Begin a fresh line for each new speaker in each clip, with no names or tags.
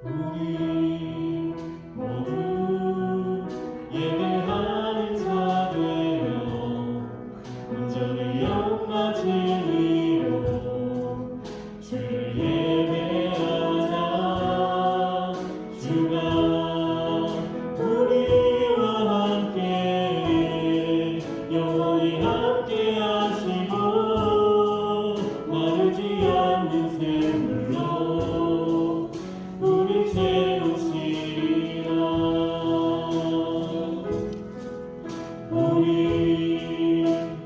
우리 모두 예배하는 자 되어 온전히 영과 진리로 주를 예배하자. 주가 우리와 함께 영원히 함께 하시고 마르지 않는 샘물로 우리 채우시리라. 우리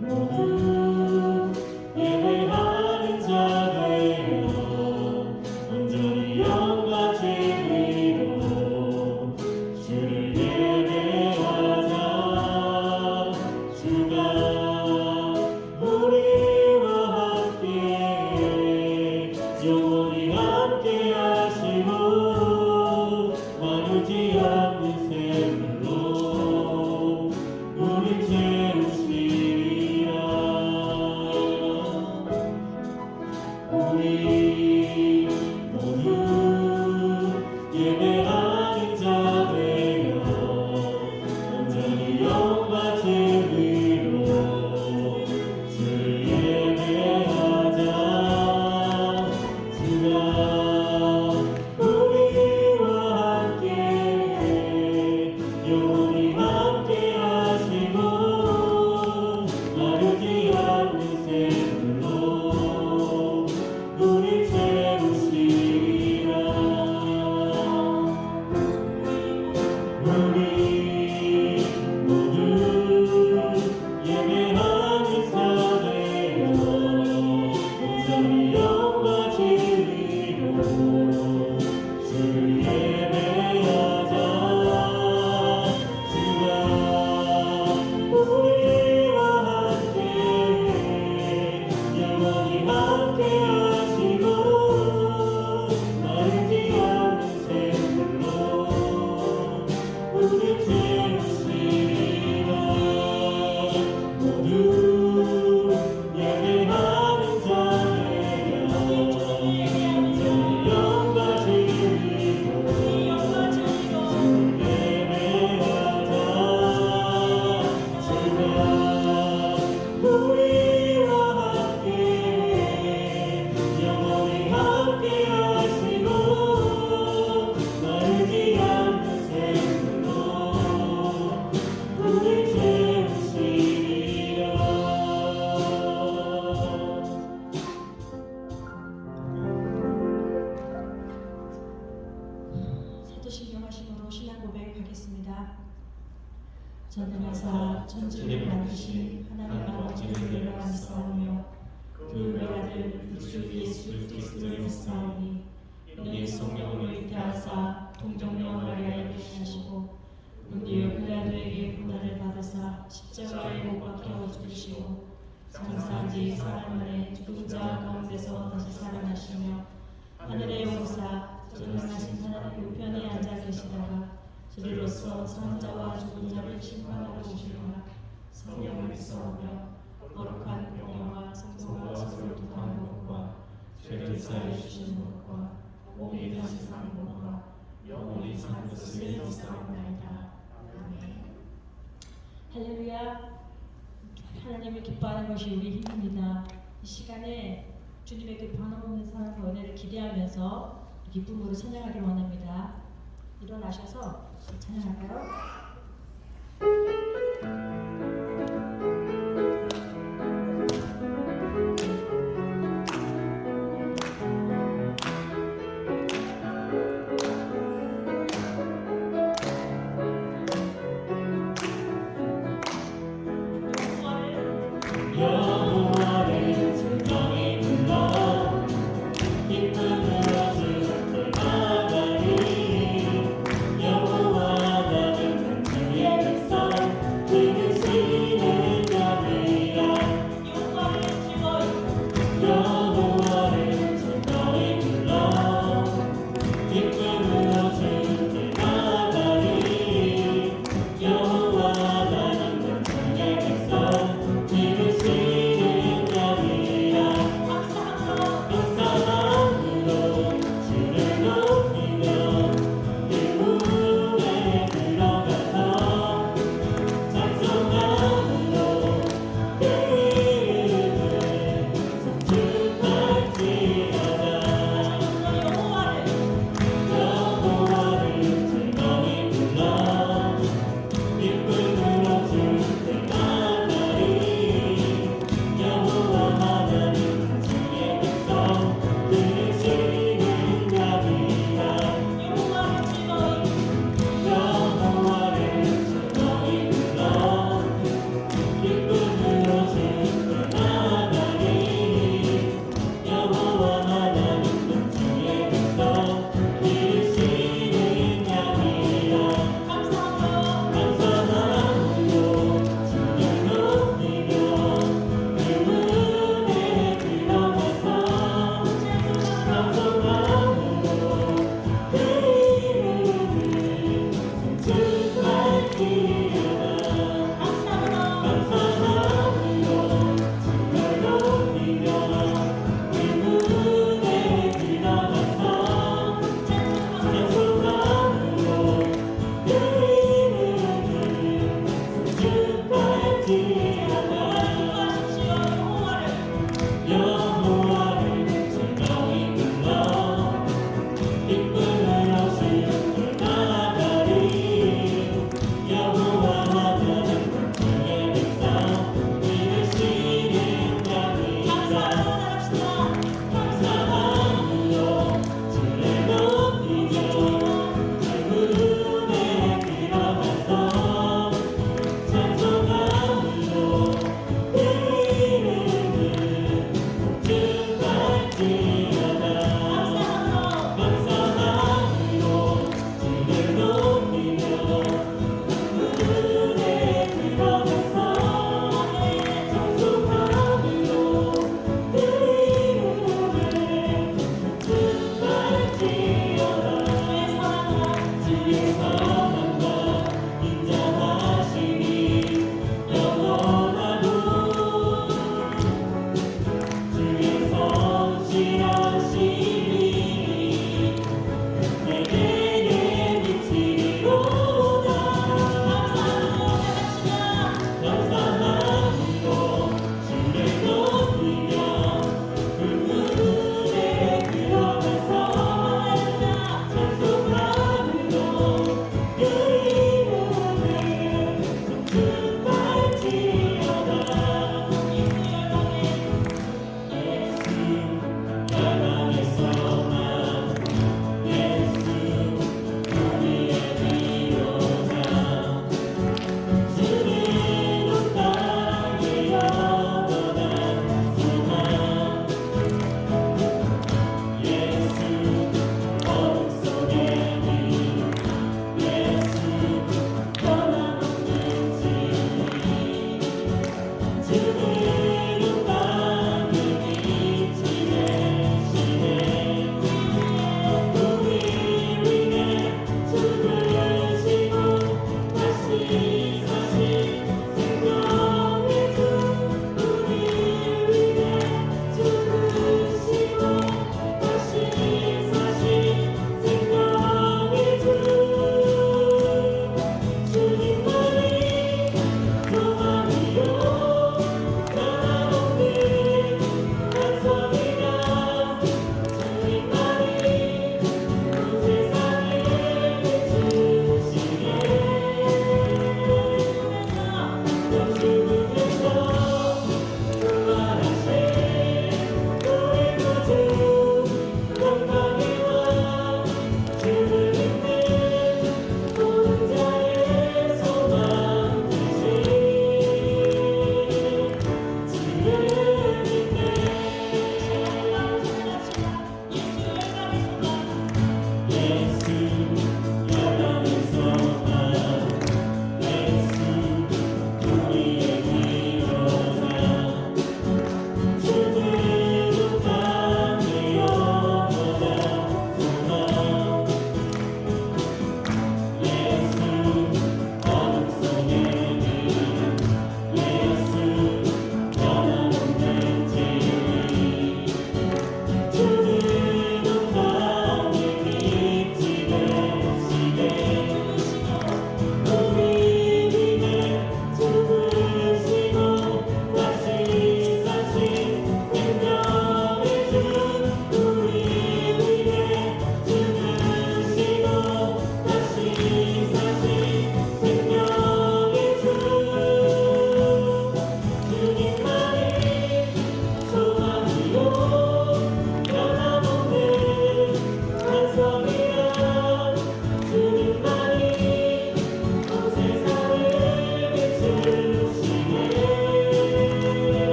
모두 예배하는 자 되어 온전히 영과 진리로 주를 예배하자. 주가 우리와 함께 영원히 함께 하시고 마르지 않는 샘물로 우리 채우시리라. 우리 모두 예배하는 자 되어 온전히 영과 진리로 주를 예배하자. 주가 우리와 함께 영원히 함께 하시고 마르지 않는 샘물로 우리 채우시리라. 우리 모두 예배하는 자 되어 온전히 영과 진리로 주를 예배하자. 주가 우리와 함께 영원히 함께 하시고 마르지 않는 샘물로 우리 채우시리라. 모두 예배하는 자 되어 온전히 영과 진리로 주를 예배하자. 주가 우리와 함께 영원히 함께 하시고 마르지 않는 샘물로 우리 채우시리라.
사도신경하심으로 신앙 고백하겠습니다. 전능하사 천지를 만드신 하나님 아버지를 믿사오며 그 외아들 우리 주 예수 그리스도를 믿사오니 이는 성령을 잉태하사 동정녀 마리아에 계시하시고 본디오 빌라도에게 고난을 받으사 십자가에 못 박혀 죽으시고 장사한 지 사흘 만에 죽은 자 가운데서 다시 살아나시며 하늘에 오르사 전능하신 하나님 우편에 앉아 계시다가 저리로서 사는 자와 죽은 자를 심판하러 오시리라. 성령을 믿사오며 거룩한 공예와 성도가 서로 도하는 것과 죄를 사하여 주시는 것과 몸이 다시 사는 것과 영원히 사는 것을 믿사옵나이다. 아멘. 할렐루야. 하나님을 기뻐하는 것이 우리 힘입니다. 이 시간에 주님의 그 변함없는 사랑과 은혜를 기대하면서 기쁨으로 찬양하길 원합니다. 일어나셔서 찬양할까요?
영원히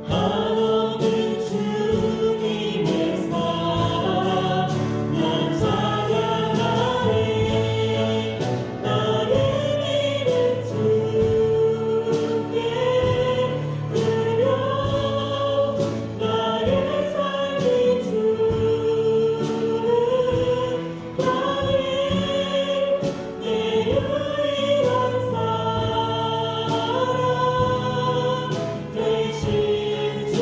하나는 주님의 사랑 난 찬양하리 나의 믿음 주께 드려 나의 삶이 주는 나의 내 유일한 사랑 되신 주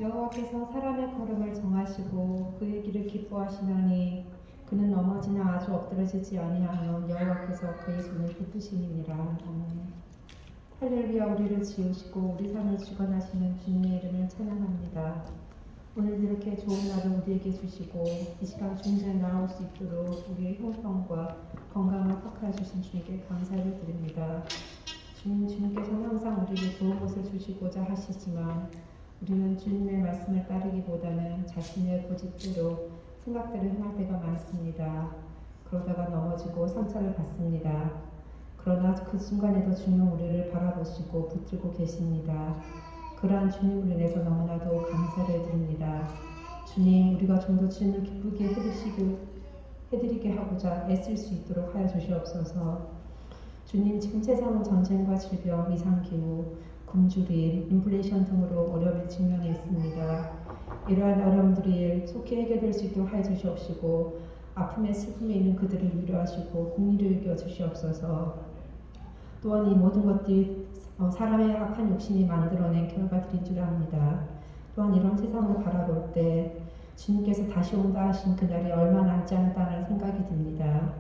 여호와께서 사람의 걸음을 정하시고 그의 길을 기뻐하시나니 그는 넘어지나 아주 엎드러지지 아니하며 여호와께서 그의 손을 붙드심이니라. 아멘. 할렐루야. 우리를 지으시고 우리 삶을 주관하시는 주님의 이름을 찬양합니다. 오늘 이렇게 좋은 날을 우리에게 주시고 이 시간 중전에 나올 수 있도록 우리의 형편과 건강을 허락해 주신 주님께 감사를 드립니다. 주님께서는 항상 우리에게 좋은 것을 주시고자 하시지만 우리는 주님의 말씀을 따르기보다는 자신의 고집대로 생각대로 행할 때가 많습니다. 그러다가 넘어지고 상처를 받습니다. 그러나 그 순간에도 주님은 우리를 바라보시고 붙들고 계십니다. 그러한 주님을 인해서 너무나도 감사를 드립니다. 주님, 우리가 좀 더 주님을 기쁘게 해드리게 하고자 애쓸 수 있도록 하여 주시옵소서. 주님, 지금 세상은 전쟁과 질병, 이상기후, 굶주림, 인플레이션 등으로 어려움에 직면해 있습니다. 이러한 어려움들이 속히 해결될 수 있도록 하여 주시옵시고 아픔에 슬픔에 있는 그들을 위로하시고 공의를 이겨 주시옵소서. 또한 이 모든 것들이 사람의 악한 욕심이 만들어낸 결과들인 줄 압니다. 또한 이런 세상을 바라볼 때 주님께서 다시 온다 하신 그날이 얼마 남지 않았다는 생각이 듭니다.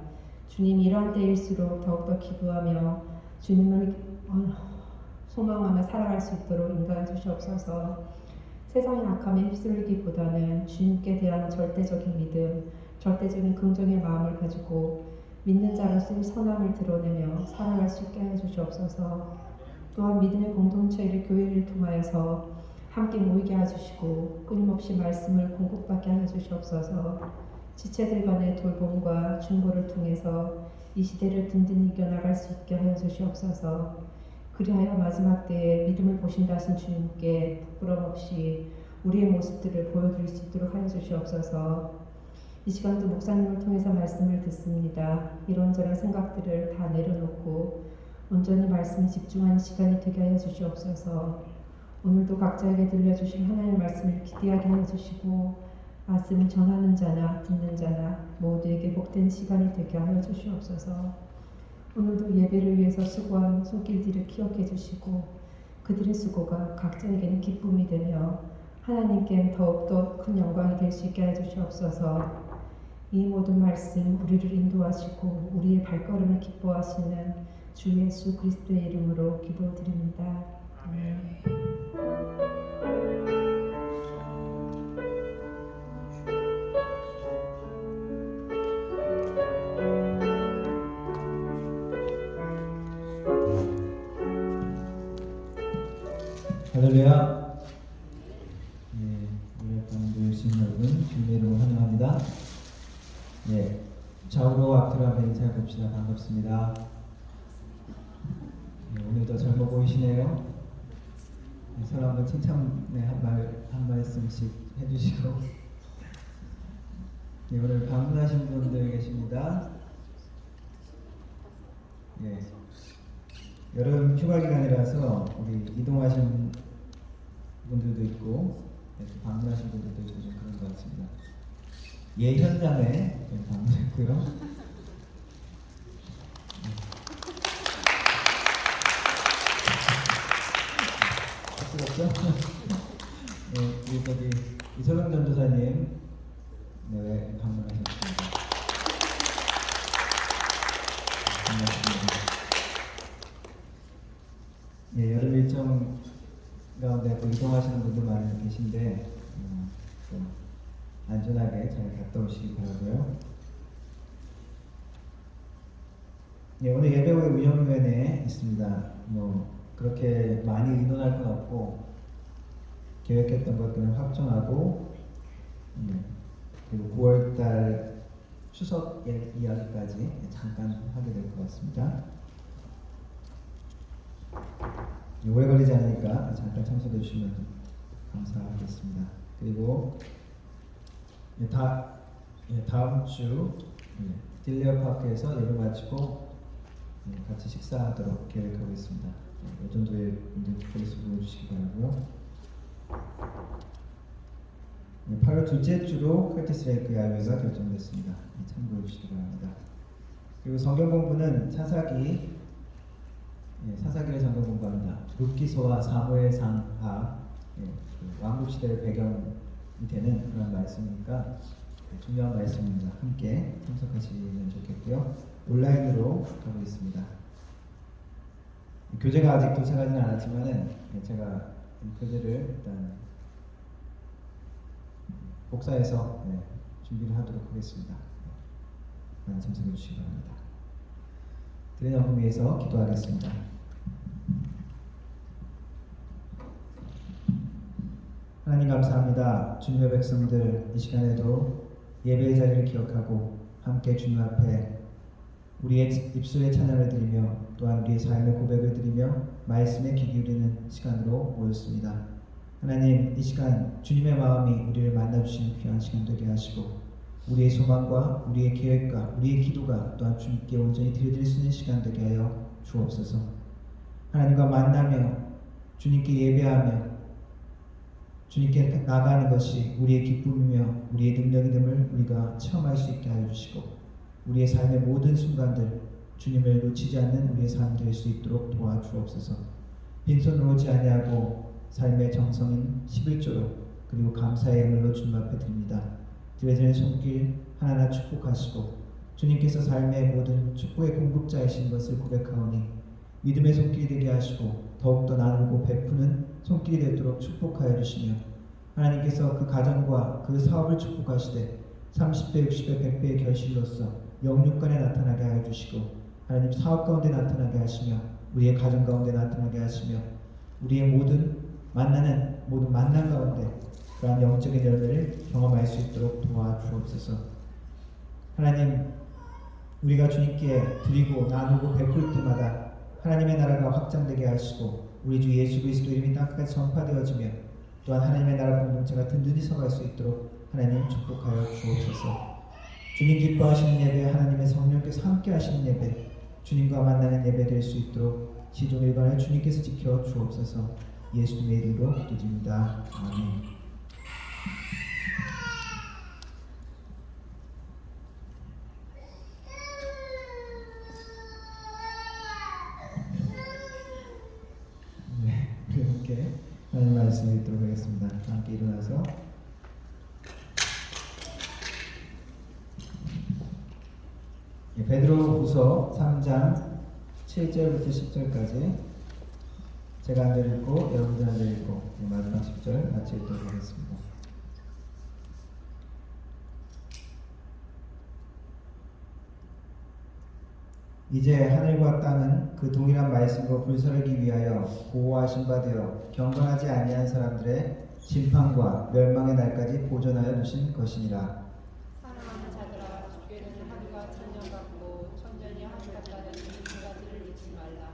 주님, 이러한 때일수록 더욱더 기도하며 주님을 소망하며 살아갈 수 있도록 인도해 주시옵소서. 세상의 악함에 휩쓸리기보다는 주님께 대한 절대적인 믿음, 절대적인 긍정의 마음을 가지고 믿는 자로서의 선함을 드러내며 살아갈 수 있게 해 주시옵소서. 또한 믿음의 공동체를 교회를 통하여서 함께 모이게 해주시고 끊임없이 말씀을 공급받게 하여 주시옵소서. 지체들 간의 돌봄과 중보를 통해서 이 시대를 든든히 이겨나갈 수 있게 하여 주시옵소서. 그리하여 마지막 때에 믿음을 보신다 하신 주님께 부끄럼 없이 우리의 모습들을 보여드릴 수 있도록 하여 주시옵소서. 이 시간도 목사님을 통해서 말씀을 듣습니다. 이런저런 생각들을 다 내려놓고 온전히 말씀에 집중하는 시간이 되게 하여 주시옵소서. 오늘도 각자에게 들려주신 하나님의 말씀을 기대하게 하여 주시고 말씀을 전하는 자나 듣는 자나 모두에게 복된 시간이 되게 하여 주시옵소서. 오늘도 예배를 위해서 수고한 손길들을 기억해 주시고 그들의 수고가 각자에게는 기쁨이 되며 하나님께 더욱더 큰 영광이 될 수 있게 하여 주시옵소서. 이 모든 말씀 우리를 인도하시고 우리의 발걸음을 기뻐하시는 주 예수 그리스도의 이름으로 기도드립니다. 아멘.
할렐루야. 우리 가운데 오신 여러분 주님의 이름으로 환영합니다. 좌우로 앞뒤로 한번 인사해 봅시다. 반갑습니다. 오늘도 젊어 보이시네요. 서로 한번 칭찬의 한 말씀씩 해주시고 오늘 방문하신 분들 계십니다. 여름 휴가 기간이라서 우리 이동하신 분들도 있고 방문하신 분들도 있고 좀 그런 것 같습니다. 현장에 좀 방문했고요. 박수 없죠? 우리 저기 이소영 전도사님 방문하셨습니다. 반갑습니다. 여름 일정 가운데 또 이동하시는 분들 많이 계신데 좀 안전하게 잘 갔다 오시기 바라고요. 오늘 예배 후에 운영위원회에 있습니다. 그렇게 많이 의논할 건 없고 계획했던 것들은 확정하고 그리고 9월달 추석 이야기까지 잠깐 하게 될 것 같습니다. 오래 걸리지 않으니까 잠깐 참석해 주시면 감사하겠습니다. 그리고 다음 주 딜레어파크에서 예배 마치고 같이 식사하도록 계획하고 있습니다. 오전도에 분들 수고해 주시기 바라고요. 8월 둘째 주로 칼티스 레이크 야외가 결정됐습니다. 참고해 주시기 바랍니다. 그리고 성경 공부는 사사기를 성경 공부합니다. 룻기서와 사무엘상하 그 왕국 시대를 배경이 되는 그런 말씀이니까 중요한 말씀입니다. 함께 참석하시면 좋겠고요. 온라인으로 가고 있습니다. 교재가 아직 도착하지는 않았지만은 제가 교재를 일단 복사해서 준비를 하도록 하겠습니다. 많이 참석해 주시기 바랍니다. 드린 헌금 위해서 기도하겠습니다. 하나님 감사합니다. 주님의 백성들 이 시간에도 예배의 자리를 기억하고 함께 주님 앞에 우리의 입술의 찬양을 드리며 또한 우리의 삶의 고백을 드리며 말씀에 귀 기울이는 시간으로 모였습니다. 하나님 이 시간 주님의 마음이 우리를 만나주시는 귀한 시간 되게 하시고 우리의 소망과 우리의 계획과 우리의 기도가 또한 주님께 온전히 드려드릴 수 있는 시간 되게 하여 주옵소서. 하나님과 만나며 주님께 예배하며 주님께 나가는 것이 우리의 기쁨이며 우리의 능력이 됨을 우리가 체험할 수 있게 하여 주시고 우리의 삶의 모든 순간들 주님을 놓치지 않는 우리의 삶이 될 수 있도록 도와주옵소서. 빈손으로 오지 아니하고 삶의 정성인 11조로 그리고 감사의 예물로 주님 앞에 드립니다. 드려지는 손길 하나하나 축복하시고 주님께서 삶의 모든 축복의 공급자이신 것을 고백하오니 믿음의 손길이 되게 하시고 더욱더 나누고 베푸는 손길이 되도록 축복하여 주시며 하나님께서 그 가정과 그 사업을 축복하시되 30배, 60배, 100배의 결실로서 영육간에 나타나게 하여 주시고 하나님 사업 가운데 나타나게 하시며 우리의 가정 가운데 나타나게 하시며 우리의 모든 만남 가운데 그러한 영적인 열매를 경험할 수 있도록 도와주옵소서. 하나님 우리가 주님께 드리고 나누고 베풀 때마다 하나님의 나라가 확장되게 하시고 우리 주 예수 그리스도 이름이 땅까지 전파되어지며 또한 하나님의 나라 공동체가 든든히 서갈 수 있도록 하나님 축복하여 주옵소서. 주님 기뻐하시는 예배 하나님의 성령께서 함께 하시는 예배 주님과 만나는 예배 될 수 있도록 시종일관을 주님께서 지켜 주옵소서. 예수님의 이름으로 기도드립니다. 아멘. 함께 하나님 말씀 읽도록 하겠습니다. 함께 일어나서 베드로후서 3장 7절부터 10절까지 제가 한 절 읽고 여러분들 한 절 읽고 마지막 10절 같이 읽도록 하겠습니다. 이제 하늘과 땅은 그 동일한 말씀으로 불설하기 위하여 보호하신 바 되어 경건하지 아니한 사람들의 심판과 멸망의 날까지 보존하여 두신 것이니라.
사랑하는 자들아, 주께는 하루가 천년 같고 천년이 하루 같다는 이 두 가지를 잊지 말라.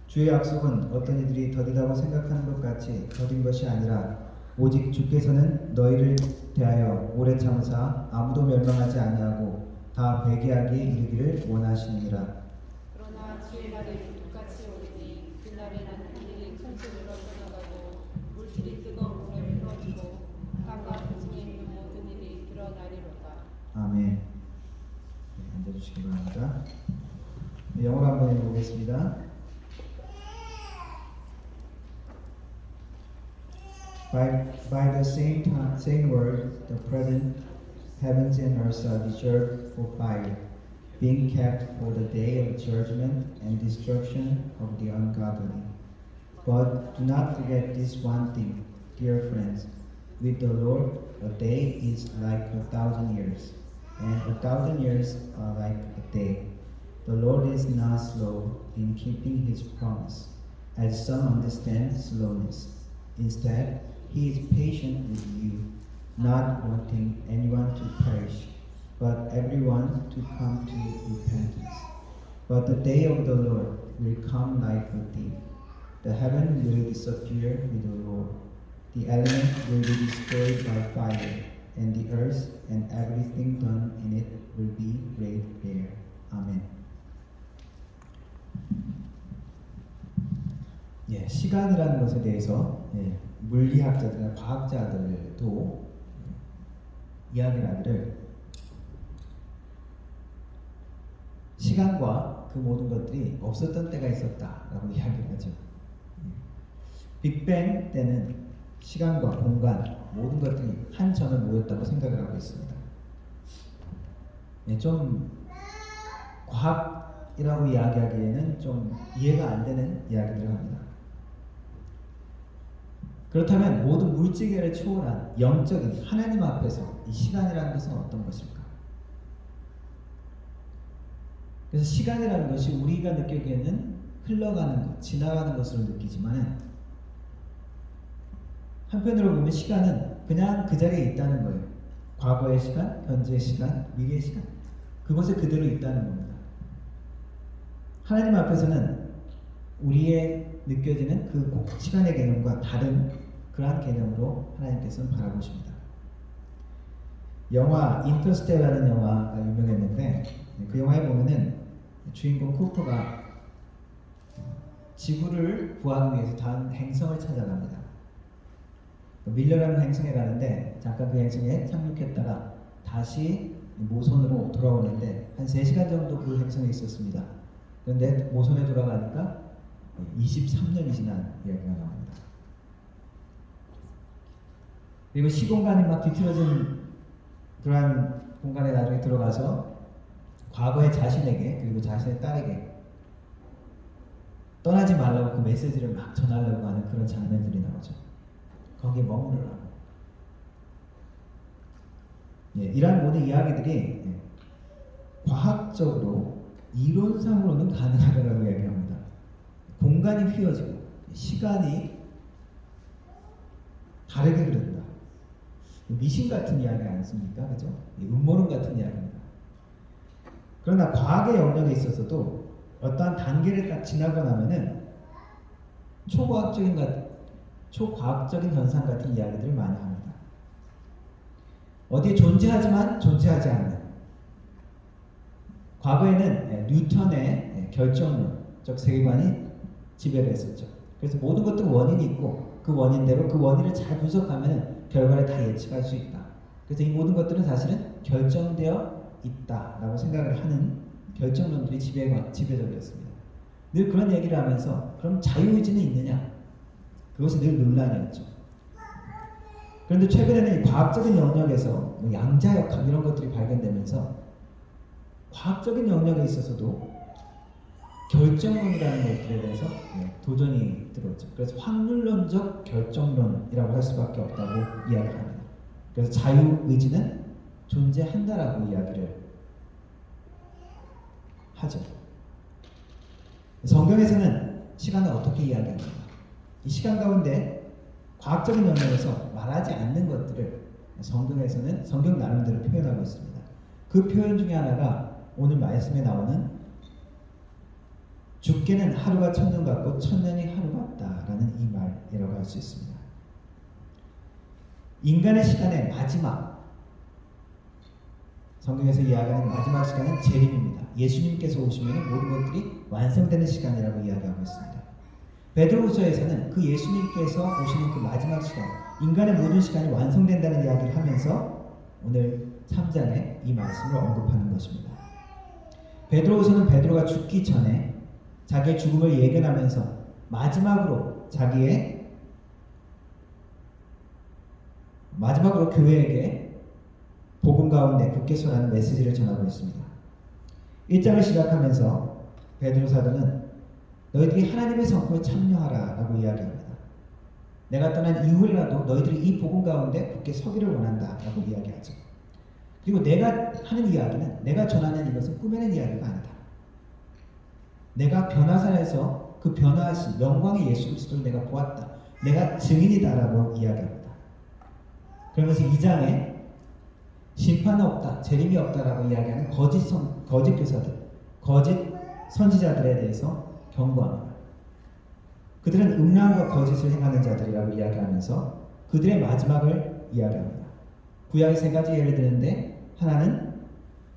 주의 약속은 어떤 이들이 더디다고 생각하는 것 같이 더딘 것이 아니라 오직 주께서는 너희를 대하여 오래 참으사 아무도 멸망하지 아니하고 다 회개하기에 이르기를 원하시느니라.
그러나 주의 날이 똑같이 오리니 그날에는 하늘이 천지로 떠나가고 물질이 뜨거운 물에 풀어지고 땅과 그중에 있는 모든 일이 드러나리로다.
아멘. 앉아주시기 바랍니다. 영어로 한번 읽어보겠습니다. By the same word, the present heavens and earth are reserved for fire, being kept for the day of judgment and destruction of the ungodly. But do not forget this one thing, dear friends. With the Lord, a day is like 1,000 years, and 1,000 years are like a day. The Lord is not slow in keeping his promise, as some understand slowness. Instead, he is patient with you, not wanting anyone to perish, but everyone to come to repentance. But the day of the Lord will come like a thief. The heaven will disappear with the roar. The elements will be destroyed by fire, and the earth and everything done in it will be laid bare. 아멘. 시간이라는 것에 대해서 물리학자들이나 과학자들도 이야기를 하기를 시간과 그 모든 것들이 없었던 때가 있었다라고 이야기를 하죠. 빅뱅 때는 시간과 공간 모든 것들이 한 점에 모였다고 생각을 하고 있습니다. 네, 좀 과학이라고 이야기하기에는 좀 이해가 안 되는 이야기들을 합니다. 그렇다면 모든 물질계를 초월한 영적인 하나님 앞에서 이 시간이라는 것은 어떤 것일까? 그래서 시간이라는 것이 우리가 느끼기에는 흘러가는 것, 지나가는 것으로 느끼지만 한편으로 보면 시간은 그냥 그 자리에 있다는 거예요. 과거의 시간, 현재의 시간, 미래의 시간, 그곳에 그대로 있다는 겁니다. 하나님 앞에서는 우리의 느껴지는 그 시간의 개념과 다른 그러한 개념으로 하나님께서는 바라보십니다. 영화 인터스텔라라는 영화가 유명했는데 그 영화에 보면은 주인공 쿠퍼가 지구를 구하기 위해서 다른 행성을 찾아갑니다. 밀러라는 행성에 가는데 잠깐 그 행성에 착륙했다가 다시 모선으로 돌아오는데 한 3시간 정도 그 행성에 있었습니다. 그런데 모선에 돌아가니까 23년이 지난 이야기가 나옵니다. 그리고 시공간이 막 뒤틀어진 그러한 공간에 나중에 들어가서 과거의 자신에게 그리고 자신의 딸에게 떠나지 말라고 그 메시지를 막 전하려고 하는 그런 장면들이 나오죠. 거기에 머무르라고. 예, 이러한 모든 이야기들이 과학적으로 이론상으로는 가능하다고 이야기합니다. 공간이 휘어지고 시간이 다르게 흐른다. 미신 같은 이야기 아니십니까? 그죠? 음모론 같은 이야기입니다. 그러나 과학의 영역에 있어서도 어떠한 단계를 딱 지나고 나면은 초과학적인 현상 같은 이야기들을 많이 합니다. 어디에 존재하지만 존재하지 않는. 과거에는 뉴턴의 결정론적 세계관이 지배를 했었죠. 그래서 모든 것들은 원인이 있고 그 원인대로 그 원인을 잘 분석하면 결과를 다 예측할 수 있다. 그래서 이 모든 것들은 사실은 결정되어 있다라고 생각을 하는 결정론들이 지배적이었습니다. 늘 그런 얘기를 하면서 그럼 자유의지는 있느냐? 그것이 늘 논란이었죠. 그런데 최근에는 이 과학적인 영역에서 뭐 양자역학 이런 것들이 발견되면서 과학적인 영역에 있어서도 결정론이라는 것들에 대해서 도전이 들어왔죠. 그래서 확률론적 결정론이라고 할 수밖에 없다고 이야기를 합니다. 그래서 자유의지는 존재한다라고 이야기를 하죠. 성경에서는 시간을 어떻게 이야기합니까? 이 시간 가운데 과학적인 영역에서 말하지 않는 것들을 성경에서는 성경 나름대로 표현하고 있습니다. 그 표현 중에 하나가 오늘 말씀에 나오는 죽게는 하루가 천년 같고 천년이 하루 같다라는 이 말이라고 할 수 있습니다. 인간의 시간의 마지막, 성경에서 이야기하는 마지막 시간은 재림입니다. 예수님께서 오시면 모든 것들이 완성되는 시간이라고 이야기하고 있습니다. 베드로후서에서는 그 예수님께서 오시는 그 마지막 시간, 인간의 모든 시간이 완성된다는 이야기를 하면서 오늘 3장에 이 말씀을 언급하는 것입니다. 베드로후서는 베드로가 죽기 전에 자기의 죽음을 예견하면서 마지막으로 교회에게 복음 가운데 굳게 서라는 메시지를 전하고 있습니다. 1장을 시작하면서 베드로 사도는 너희들이 하나님의 성품에 참여하라 라고 이야기합니다. 내가 떠난 이후에라도 너희들이 이 복음 가운데 굳게 서기를 원한다 라고 이야기하죠. 그리고 내가 하는 이야기는, 내가 전하는 이것은 꾸며낸 이야기가 아니다. 내가 변화산에서 그 변화하신 영광의 예수 그리스도를 내가 보았다. 내가 증인이다라고 이야기합니다. 그러면서 2장에 심판은 없다, 재림이 없다라고 이야기하는 거짓 교사들, 거짓 선지자들에 대해서 경고합니다. 그들은 음란과 거짓을 행하는 자들이라고 이야기하면서 그들의 마지막을 이야기합니다. 구약의 3가지 예를 드는데 하나는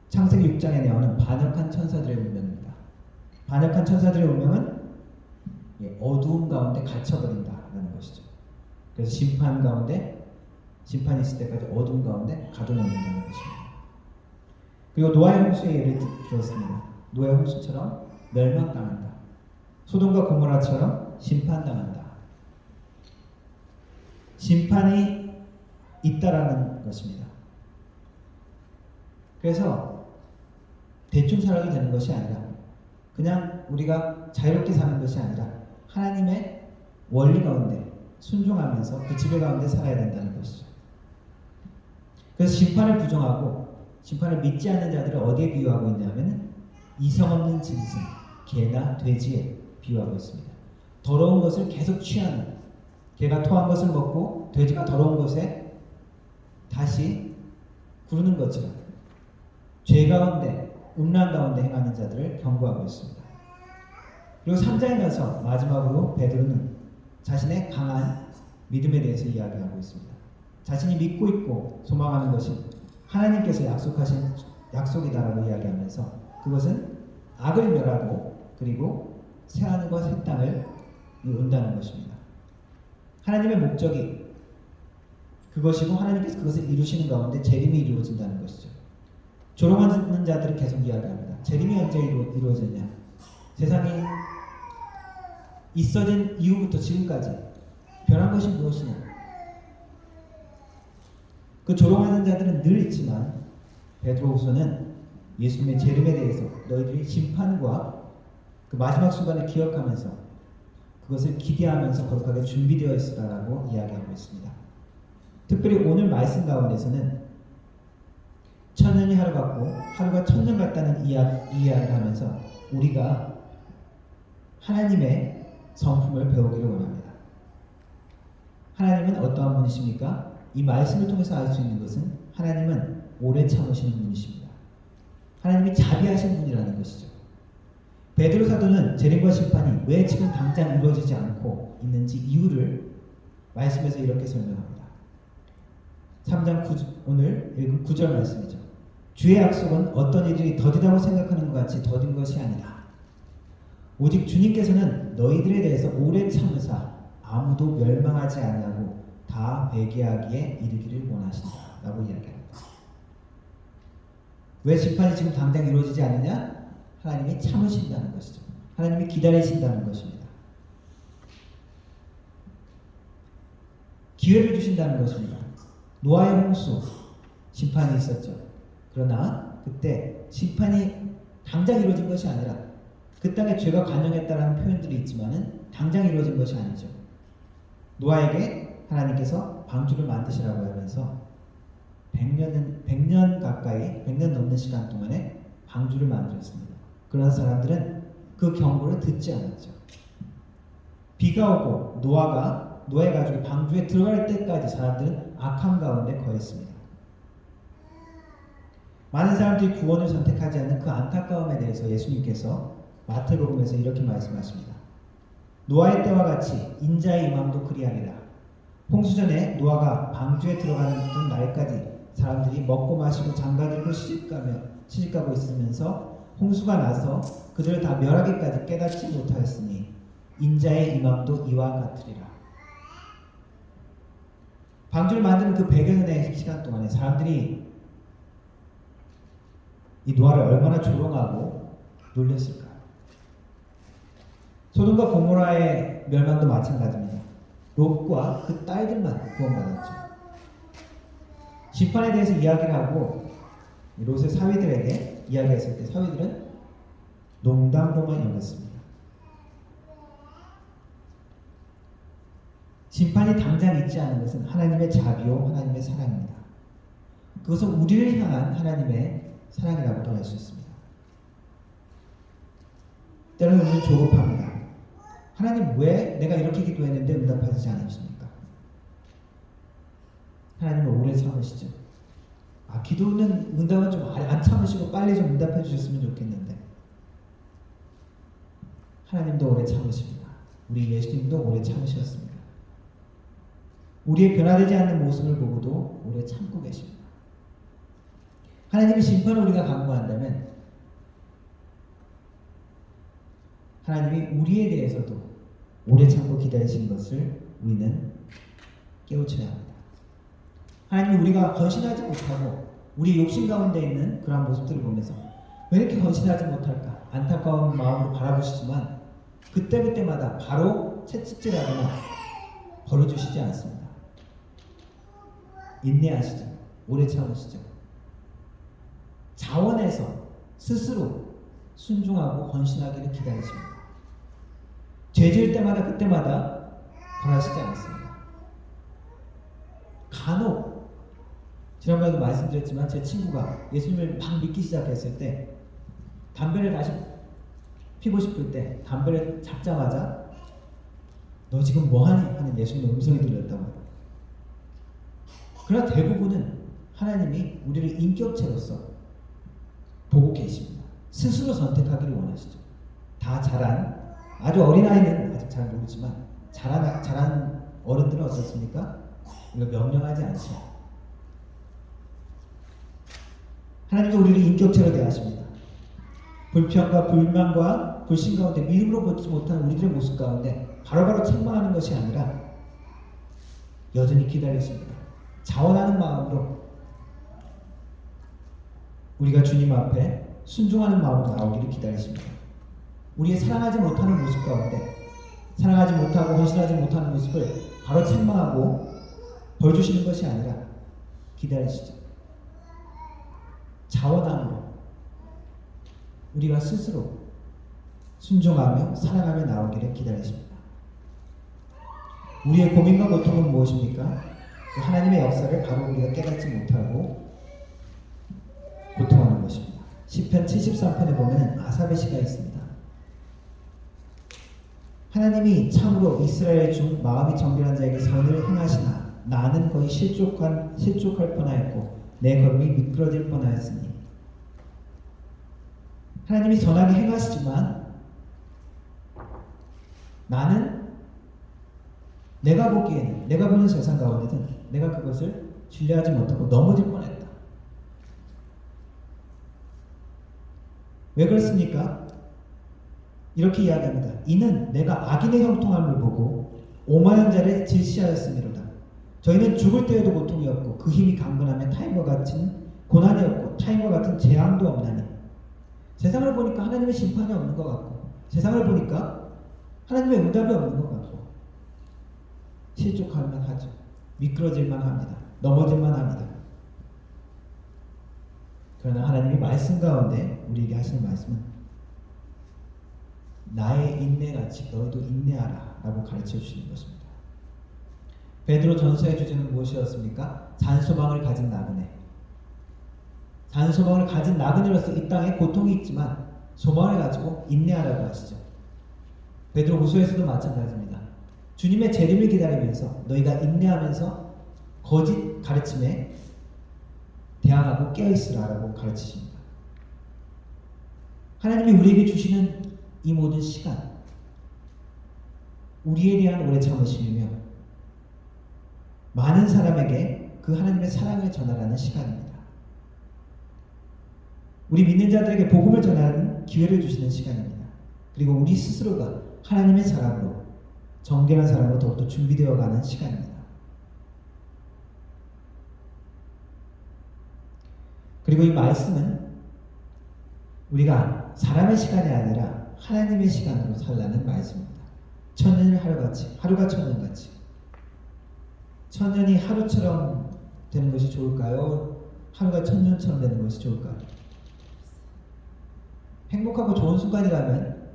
창세기 6장에 나오는 반역한 천사들의 운명입니다. 반역한 천사들의 운명은 어두움 가운데 갇혀버린다라는 것이죠. 그래서 심판이 있을 때까지 어두움 가운데 가둬놓는다는 것입니다. 그리고 노아의 홍수의 예를 들었습니다. 노아의 홍수처럼 멸망당한다. 소돔과 고모라처럼 심판당한다. 심판이 있다라는 것입니다. 그래서 대충 살아도 되는 것이 아니라 그냥 우리가 자유롭게 사는 것이 아니라 하나님의 원리 가운데 순종하면서 그 지배 가운데 살아야 된다는 것이죠. 그래서 심판을 부정하고 심판을 믿지 않는 자들을 어디에 비유하고 있냐면 이성 없는 짐승, 개나 돼지에 비유하고 있습니다. 더러운 것을 계속 취하는, 개가 토한 것을 먹고 돼지가 더러운 것에 다시 구르는 것처럼 죄 가운데, 음란 가운데 행하는 자들을 경고하고 있습니다. 그리고 3장에 가서 마지막으로 베드로는 자신의 강한 믿음에 대해서 이야기하고 있습니다. 자신이 믿고 있고 소망하는 것이 하나님께서 약속하신 약속이다라고 이야기하면서 그것은 악을 멸하고 그리고 새하늘과 새 땅을 이룬다는 것입니다. 하나님의 목적이 그것이고 하나님께서 그것을 이루시는 가운데 재림이 이루어진다는 것이죠. 조롱하는 자들은 계속 이야기합니다. 재림이 언제 이루어졌냐? 세상이 있어진 이후부터 지금까지 변한 것이 무엇이냐? 그 조롱하는 자들은 늘 있지만 베드로후서는 예수님의 재림에 대해서 너희들이 심판과 그 마지막 순간을 기억하면서 그것을 기대하면서 거룩하게 준비되어 있으라고 이야기하고 있습니다. 특별히 오늘 말씀 가운데서는 천년이 하루 같고 하루가 천년 같다는 이야기를 하면서 우리가 하나님의 성품을 배우기를 원합니다. 하나님은 어떠한 분이십니까? 이 말씀을 통해서 알 수 있는 것은 하나님은 오래 참으시는 분이십니다. 하나님이 자비하신 분이라는 것이죠. 베드로 사도는 재림과 심판이 왜 지금 당장 이루어지지 않고 있는지 이유를 말씀에서 이렇게 설명합니다. 3장 오늘 읽은 9절 말씀이죠. 주의 약속은 어떤 이들이 더디다고 생각하는 것 같이 더딘 것이 아니다. 오직 주님께서는 너희들에 대해서 오래 참으사 아무도 멸망하지 아니하고 다 회개하기에 이르기를 원하신다 라고 이야기합니다. 왜 심판이 지금 당장 이루어지지 않느냐? 하나님이 참으신다는 것이죠. 하나님이 기다리신다는 것입니다. 기회를 주신다는 것입니다. 노아의 홍수 심판이 있었죠. 그러나 그때 심판이 당장 이루어진 것이 아니라 그 땅에 죄가 관영했다라는 표현들이 있지만은 당장 이루어진 것이 아니죠. 노아에게 하나님께서 방주를 만드시라고 하면서 100년 가까이 100년 넘는 시간 동안에 방주를 만들었습니다. 그런 사람들은 그 경고를 듣지 않았죠. 비가 오고 노아의 가족이 방주에 들어갈 때까지 사람들은 악함 가운데 거했습니다. 많은 사람들이 구원을 선택하지 않는 그 안타까움에 대해서 예수님께서 마태복음에서 이렇게 말씀하십니다. 노아의 때와 같이 인자의 임함도 그리하리라. 홍수전에 노아가 방주에 들어가는 날까지 사람들이 먹고 마시고 장가들고 시집가고 있으면서 홍수가 나서 그들을 다 멸하기까지 깨닫지 못하였으니 인자의 임함도 이와 같으리라. 방주를 만드는 그 100여 년의 시간 동안에 사람들이 이 노아를 얼마나 조롱하고 놀렸을까요? 소돔과 고모라의 멸망도 마찬가지입니다. 롯과 그 딸들만 구원받았죠. 심판에 대해서 이야기를 하고 롯의 사위들에게 이야기했을 때 사위들은 농담으로만 여겼습니다. 심판이 당장 있지 않은 것은 하나님의 자비요 하나님의 사랑입니다. 그것은 우리를 향한 하나님의 사랑이라고도 할 수 있습니다. 때로는 우리는 조급합니다. 하나님 왜 내가 이렇게 기도했는데 응답하시지 않으십니까? 하나님은 오래 참으시죠. 기도는 응답은 좀 안 참으시고 빨리 좀 응답해 주셨으면 좋겠는데 하나님도 오래 참으십니다. 우리 예수님도 오래 참으셨습니다. 우리의 변화되지 않는 모습을 보고도 오래 참고 계십니다. 하나님의 심판을 우리가 강구한다면 하나님이 우리에 대해서도 오래 참고 기다리시는 것을 우리는 깨우쳐야 합니다. 하나님이 우리가 헌신하지 못하고 우리 욕심 가운데 있는 그러한 모습들을 보면서 왜 이렇게 헌신하지 못할까 안타까운 마음으로 바라보시지만 그때그때마다 바로 채찍질하거나 벌어주시지 않습니다. 인내하시죠. 오래 참으시죠. 자원해서 스스로 순종하고 헌신하기를 기다리십니다. 죄 지을 때마다 그때마다 벌하시지 않습니다. 간혹 지난번에도 말씀드렸지만 제 친구가 예수님을 막 믿기 시작했을 때 담배를 다시 피고 싶을 때 담배를 잡자마자 너 지금 뭐하니? 하는 예수님의 음성이 들렸다고 해요. 그러나 대부분은 하나님이 우리를 인격체로서 보고 계십니다. 스스로 선택하기를 원하시죠. 다 자란 아주 어린아이는 아직 잘 모르지만 자란 어른들은 어떻습니까? 이거 명령하지 않죠. 하나님도 우리를 인격체로 대하십니다. 불평과 불만과 불신 가운데 믿음으로 보지 못하는 우리들의 모습 가운데 바로바로 책망하는 것이 아니라 여전히 기다리십니다. 자원하는 마음으로 우리가 주님 앞에 순종하는 마음으로 나오기를 기다리십니다. 우리의 사랑하지 못하는 모습 가운데 사랑하지 못하고 헌신하지 못하는 모습을 바로 책망하고 벌 주시는 것이 아니라 기다리시죠. 자원함으로 우리가 스스로 순종하며 사랑하며 나오기를 기다리십니다. 우리의 고민과 고통은 무엇입니까? 그 하나님의 역사를 바로 우리가 깨닫지 못하고 고통하는 것입니다. 시편 73편에 보면 아삽의 시가 있습니다. 하나님이 참으로 이스라엘 중 마음이 정결한 자에게 선을 행하시나 나는 거의 실족할 뻔하였고 내 걸음이 미끄러질 뻔하였으니. 하나님이 선하게 행하시지만 나는 내가 보기에는 내가 보는 세상 가운데는 내가 그것을 신뢰하지 못하고 넘어질 뻔했다. 왜 그렇습니까? 이렇게 이야기합니다. 이는 내가 악인의 형통함을 보고 오만한 자를 질시하였음이로다. 저희는 죽을 때에도 고통이었고 그 힘이 강건하며 타임과 같은 고난이었고 타임과 같은 재앙도 없나니. 세상을 보니까 하나님의 심판이 없는 것 같고 세상을 보니까 하나님의 응답이 없는 것 같고 실족할만 하죠. 미끄러질만 합니다. 넘어질만 합니다. 그러나 하나님이 말씀 가운데 우리에게 하시는 말씀은 나의 인내같이 너희도 인내하라 라고 가르쳐 주시는 것입니다. 베드로 전서의 주제는 무엇이었습니까? 잔소망을 가진 나그네. 잔소망을 가진 나그네로서 이 땅에 고통이 있지만 소망을 가지고 인내하라고 하시죠. 베드로 후서에서도 마찬가지입니다. 주님의 재림을 기다리면서 너희가 인내하면서 거짓 가르침에 대항하고 깨어있으라라고 가르치십니다. 하나님이 우리에게 주시는 이 모든 시간, 우리에 대한 오래 참으심이며 많은 사람에게 그 하나님의 사랑을 전하라는 시간입니다. 우리 믿는 자들에게 복음을 전하는 기회를 주시는 시간입니다. 그리고 우리 스스로가 하나님의 사람으로 정결한 사람으로 더욱더 준비되어 가는 시간입니다. 그리고 이 말씀은 우리가 사람의 시간이 아니라 하나님의 시간으로 살라는 말씀입니다. 천년을 하루같이, 하루가 천년같이. 천년이 하루처럼 되는 것이 좋을까요? 하루가 천년처럼 되는 것이 좋을까요? 행복하고 좋은 순간이라면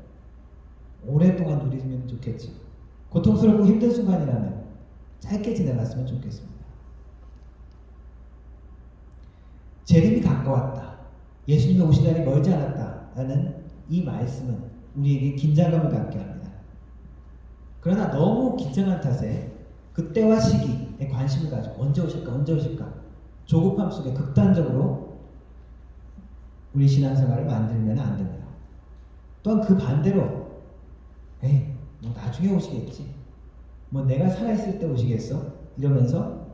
오랫동안 누리면 좋겠죠. 고통스럽고 힘든 순간이라면 짧게 지나갔으면 좋겠습니다. 재림이 가까웠다. 예수님이 오신 날이 멀지 않았다라는 이 말씀은 우리에게 긴장감을 갖게 합니다. 그러나 너무 긴장한 탓에 그때와 시기에 관심을 가지고 언제 오실까 조급함 속에 극단적으로 우리 신앙생활을 만들면 안 됩니다. 또한 그 반대로 뭐 나중에 오시겠지, 뭐 내가 살아있을 때 오시겠어 이러면서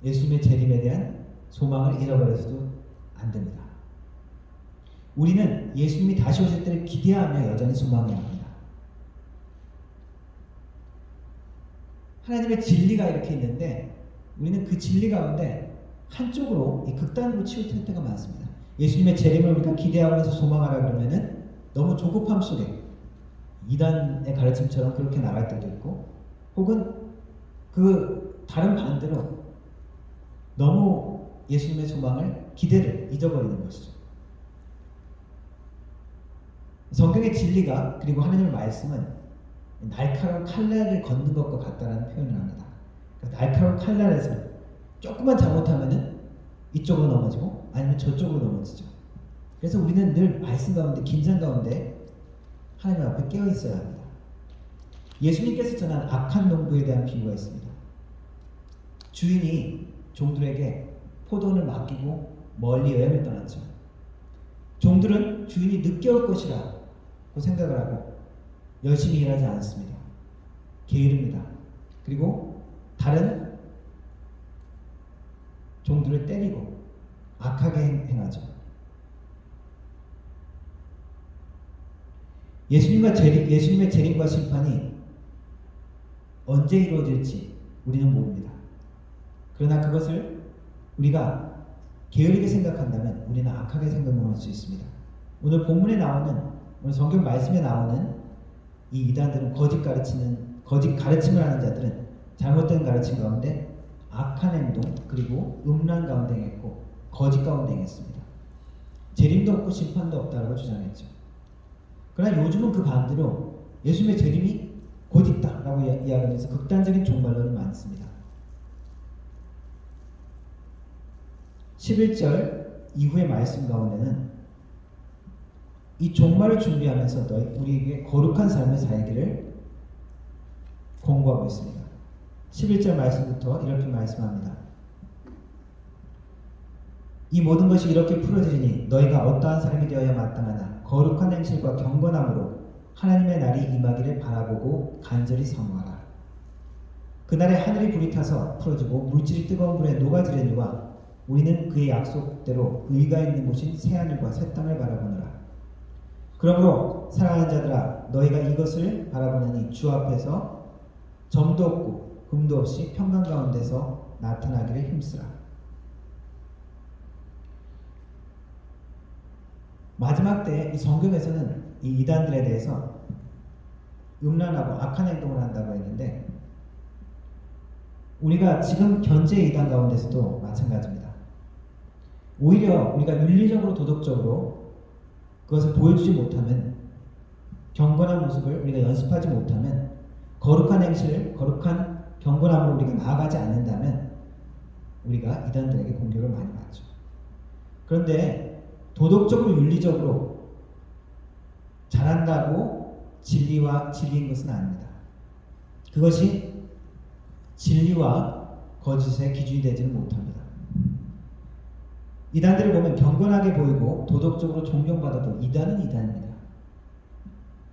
예수님의 재림에 대한 소망을 잃어버려서도 안 됩니다. 우리는 예수님이 다시 오실 때를 기대하며 여전히 소망해야 합니다. 하나님의 진리가 이렇게 있는데 우리는 그 진리 가운데 한쪽으로 이 극단으로 치우칠 때가 많습니다. 예수님의 재림을 우리가 기대하면서 소망하라 그러면은 너무 조급함 속에 이단의 가르침처럼 그렇게 나갈 때도 있고, 혹은 그 다른 반대로 너무 예수님의 소망을, 기대를 잊어버리는 것이죠. 성경의 진리가 그리고 하나님의 말씀은 날카로운 칼날을 걷는 것과 같다라는 표현을 합니다. 그러니까 날카로운 칼날에서 조금만 잘못하면은 이쪽으로 넘어지고 아니면 저쪽으로 넘어지죠. 그래서 우리는 늘 말씀 가운데, 긴장 가운데 하나님 앞에 깨어 있어야 합니다. 예수님께서 전한 악한 농부에 대한 비유가 있습니다. 주인이 종들에게 포도원을 맡기고 멀리 여행을 떠났죠. 종들은 주인이 늦게 올 것이라고 생각을 하고 열심히 일하지 않습니다. 게으릅니다. 그리고 다른 종들을 때리고 악하게 행하죠. 예수님의 재림과 심판이 언제 이루어질지 우리는 모릅니다. 그러나 그것을 우리가 게으르게 생각한다면 우리는 악하게 생각할 수 있습니다. 오늘 본문에 나오는, 오늘 성경 말씀에 나오는 이 이단들은 거짓 가르침을 하는 자들은 잘못된 가르침 가운데 악한 행동 그리고 음란 가운데 행했고 거짓 가운데 행했습니다. 재림도 없고 심판도 없다고 주장했죠. 그러나 요즘은 그 반대로 예수님의 재림이 곧 있다라고 이야기하면서 극단적인 종말론이 많습니다. 11절 이후의 말씀 가운데는 이 종말을 준비하면서 우리에게 거룩한 삶을 살기를 권고하고 있습니다. 11절 말씀부터 이렇게 말씀합니다. 이 모든 것이 이렇게 풀어지리니 너희가 어떠한 사람이 되어야 마땅하나 거룩한 행실과 경건함으로 하나님의 날이 임하기를 바라보고 간절히 사모하라. 그날에 하늘이 불이 타서 풀어지고 물질이 뜨거운 불에 녹아지려니와 우리는 그의 약속대로 의가 있는 곳인 새하늘과 새 땅을 바라보느라. 그러므로 사랑하는 자들아 너희가 이것을 바라보느니 주 앞에서 점도 없고 금도 없이 평강 가운데서 나타나기를 힘쓰라. 마지막 때에 이 성경에서는 이 이단들에 대해서 음란하고 악한 행동을 한다고 했는데 우리가 지금 현재 이단 가운데서도 마찬가지입니다. 오히려 우리가 윤리적으로 도덕적으로 그것을 보여주지 못하면, 경건한 모습을 우리가 연습하지 못하면, 거룩한 행실을 거룩한 경건함으로 우리가 나아가지 않는다면 우리가 이단들에게 공격을 많이 받죠. 그런데 도덕적으로 윤리적으로 잘한다고 진리인 것은 아닙니다. 그것이 진리와 거짓의 기준이 되지는 못합니다. 이단들을 보면 경건하게 보이고 도덕적으로 존경받아도 이단은 이단입니다.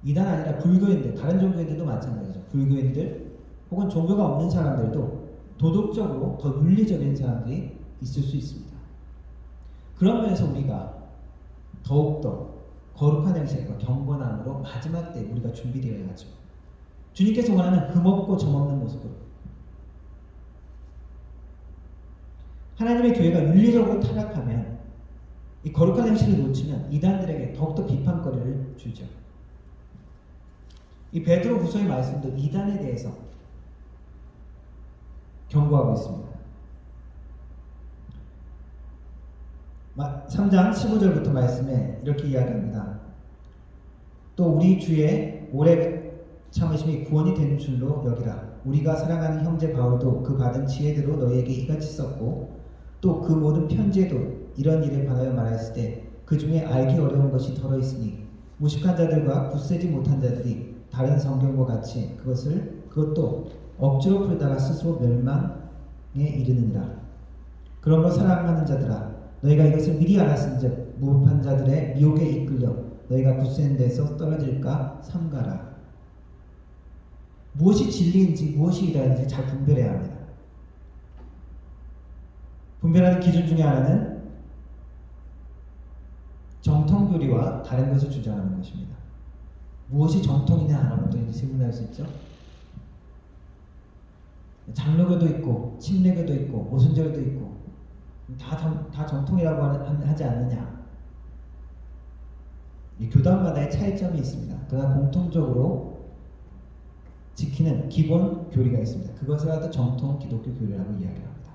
이단 아니라 불교인들, 다른 종교인들도 마찬가지죠. 불교인들 혹은 종교가 없는 사람들도 도덕적으로 더 윤리적인 사람들이 있을 수 있습니다. 그런 면에서 우리가 더욱더 거룩한 행실과 경건함으로 마지막 때 우리가 준비되어야 하죠. 주님께서 원하는 흠없고 점없는 모습으로. 하나님의 교회가 윤리적으로 타락하면, 이 거룩한 행실을 놓치면 이단들에게 더욱더 비판거리를 주죠. 이 베드로 후서의 말씀도 이단에 대해서 경고하고 있습니다. 3장 15절부터 말씀에 이렇게 이야기합니다. 또 우리 주의 오래 참으심이 구원이 되는 줄로 여기라. 우리가 사랑하는 형제 바울도 그 받은 지혜대로 너희에게 이같이 썼고 또 그 모든 편지에도 이런 일에 관하여 말하였을 때 그 중에 알기 어려운 것이 덜어 있으니 무식한 자들과 굳세지 못한 자들이 다른 성경과 같이 그것도 억지로 풀다가 스스로 멸망에 이르느니라. 그러므로 사랑하는 자들아 너희가 이것을 미리 알았은즉 무법한 자들의 미혹에 이끌려 너희가 굳센 데서 떨어질까 삼가라. 무엇이 진리인지 무엇이 이단인지 잘 분별해야 합니다. 분별하는 기준 중에 하나는 정통교리와 다른 것을 주장하는 것입니다. 무엇이 정통이냐라고 또 이제 질문할 수 있죠. 장로교도 있고 침례교도 있고 오순절도 있고 다 정통이라고 하지 않느냐. 이 교단마다의 차이점이 있습니다. 그러나 공통적으로 지키는 기본 교리가 있습니다. 그것을 갖다 정통 기독교 교리라고 이야기합니다.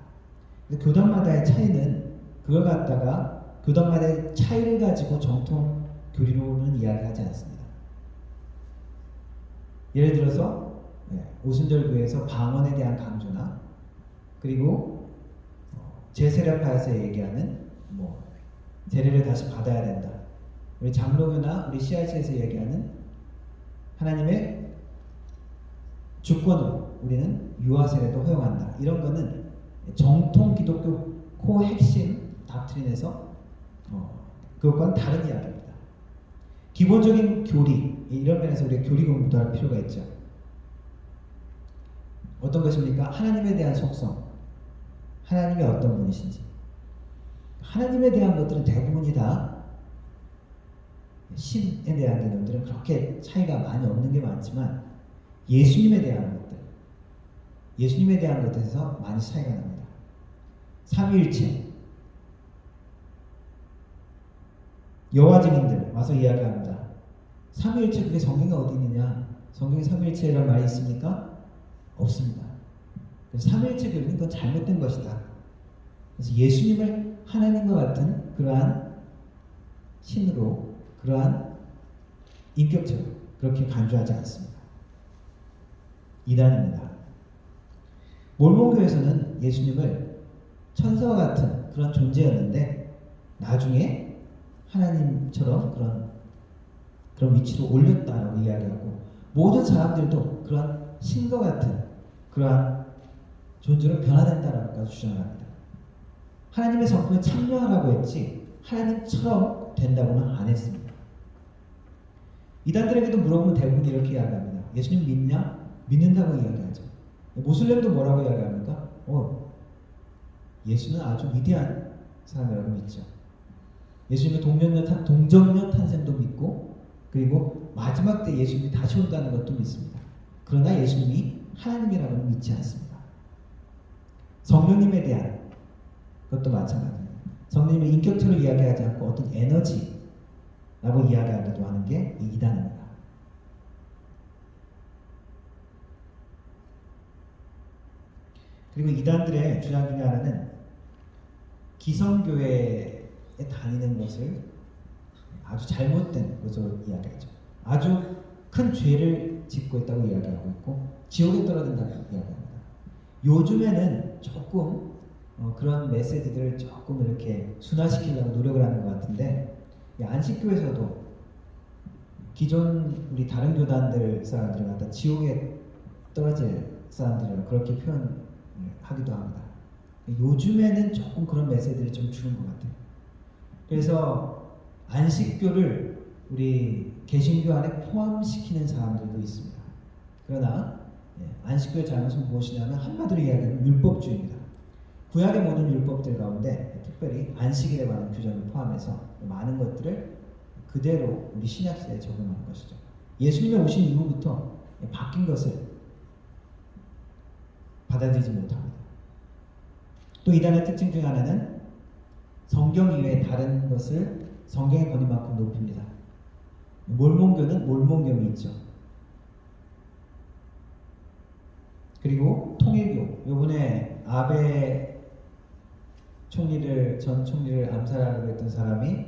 근데 교단마다의 차이는 그걸 갖다가 교단마다의 차이를 가지고 정통 교리로는 이야기하지 않습니다. 예를 들어서 오순절 교회에서 방언에 대한 강조나 그리고 제세례파에서 얘기하는 세례를 다시 받아야 된다. 우리 장로교나 우리 CRC에서 얘기하는 하나님의 주권으로 우리는 유아 세례도 허용한다. 이런 거는 정통 기독교 코어 핵심 닥트린에서 그것과는 다른 이야기입니다. 기본적인 교리, 이런 면에서 우리가 교리 공부도 할 필요가 있죠. 어떤 것입니까? 하나님에 대한 속성, 하나님이 어떤 분이신지. 하나님에 대한 것들은 대부분이 다 신에 대한 개념들은 그렇게 차이가 많이 없는 게 많지만 예수님에 대한 것들, 예수님에 대한 것에서 많이 차이가 납니다. 삼위일체, 여호와 증인들 와서 이야기합니다. 삼위일체 그게 성경에 어디 있느냐? 성경에 삼위일체라는 말이 있습니까? 없습니다. 그래서 삼위일체 교리는 그건 잘못된 것이다. 그래서 예수님을 하나님과 같은 그러한 신으로, 그러한 인격체로 그렇게 간주하지 않습니다. 이단입니다. 몰몬교에서는 예수님을 천사와 같은 그런 존재였는데 나중에 하나님처럼 그런 위치로 올렸다라고 이야기하고 모든 사람들도 그런 신과 같은 그러한 존재로 변화된다라고 주장을 합니다. 하나님의 성품에 참여하라고 했지 하나님처럼 된다고는 안 했습니다. 이단들에게도 물어보면 대부분 이렇게 이야기합니다. 예수님 믿냐? 믿는다고 이야기하죠. 모슬렘도 뭐라고 이야기합니까? 예수는 아주 위대한 사람이라고 믿죠. 예수님의 동정녀 탄생도 믿고 그리고 마지막 때 예수님이 다시 온다는 것도 믿습니다. 그러나 예수님이 하나님이라고는 믿지 않습니다. 성령님에 대한 것도 마찬가지입니다. 성령님의 인격체로 이야기하지 않고 어떤 에너지라고 이야기하기도 하는 게 이 이단입니다. 그리고 이단들의 주장 중에 하나는 기성교회에 다니는 것을 아주 잘못된 것으로 이야기하죠. 아주 큰 죄를 짓고 있다고 이야기하고 있고 지옥에 떨어진다고 이야기합니다. 요즘에는 조금 그런 메시지들을 조금 이렇게 순화시키려고 노력을 하는 것 같은데 안식교에서도 기존 우리 다른 교단들 사람들을 갖다 지옥에 떨어질 사람들이라고 그렇게 표현하기도 합니다. 요즘에는 조금 그런 메시지들이 좀 줄은 것 같아요. 그래서 안식교를 우리 개신교 안에 포함시키는 사람들도 있습니다. 그러나 안식교의 잘못은 무엇이냐면 한마디로 이야기하면 율법주의입니다. 구약의 모든 율법들 가운데 특별히 안식일에 관한 규정을 포함해서 많은 것들을 그대로 우리 신약시대에 적용하는 것이죠. 예수님이 오신 이후부터 바뀐 것을 받아들이지 못합니다. 또 이단의 특징 중 하나는 성경 이외의 다른 것을 성경의 권위만큼 높입니다. 몰몬교는 몰몬경이 있죠. 그리고 통일교, 요번에 아베 전 총리를 암살하려고 했던 사람이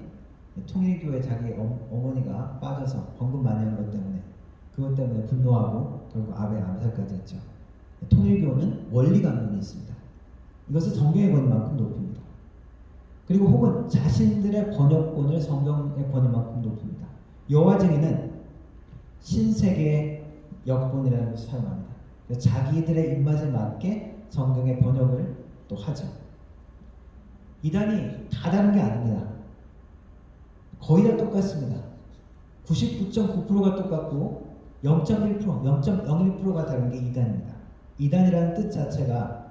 통일교에 자기 어머니가 빠져서 헌금 많이 한 것 때문에 그것 때문에 분노하고 결국 아베 암살까지 했죠. 통일교는 원리 강론이 있습니다. 이것을 성경의 권위만큼 높입니다. 그리고 혹은 자신들의 번역본을 성경의 권위만큼 높입니다. 여호와 증인은 신세계의 역본이라는 것을 사용합니다. 그래서 자기들의 입맛에 맞게 성경의 번역을 또 하죠. 이단이 다 다른 게 아닙니다. 거의 다 똑같습니다. 99.9%가 똑같고 0.1%, 0.01%가 다른 게 이단입니다. 이단이라는 뜻 자체가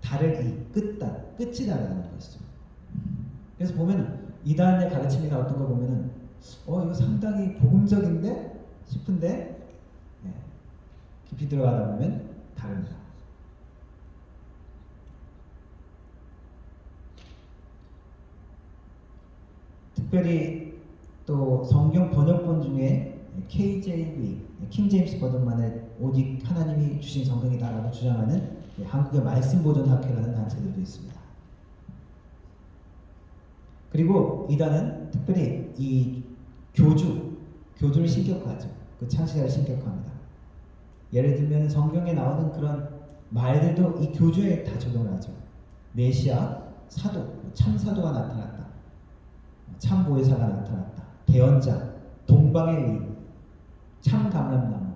다를 이, 끝이 다르다는 것이죠. 그래서 보면은 이단의 가르침이나 어떤 거 보면은 이거 상당히 복음적인데 싶은데 깊이 들어가다 보면 다릅니다. 특별히 또 성경 번역본 중에 KJV, 킹 제임스 버전만의 오직 하나님이 주신 성경이다라고 주장하는 한국의 말씀 보존 학회라는 단체들도 있습니다. 그리고 이단은 특별히 이 교주를 신격화하죠. 그 창시자를 신격화합니다. 예를 들면 성경에 나오는 그런 말들도 이 교주에 다 적용을 하죠. 메시아, 사도, 참 사도가 나타났다. 참 보혜사가 나타났다. 대언자, 동방의 의인, 참 감람나무,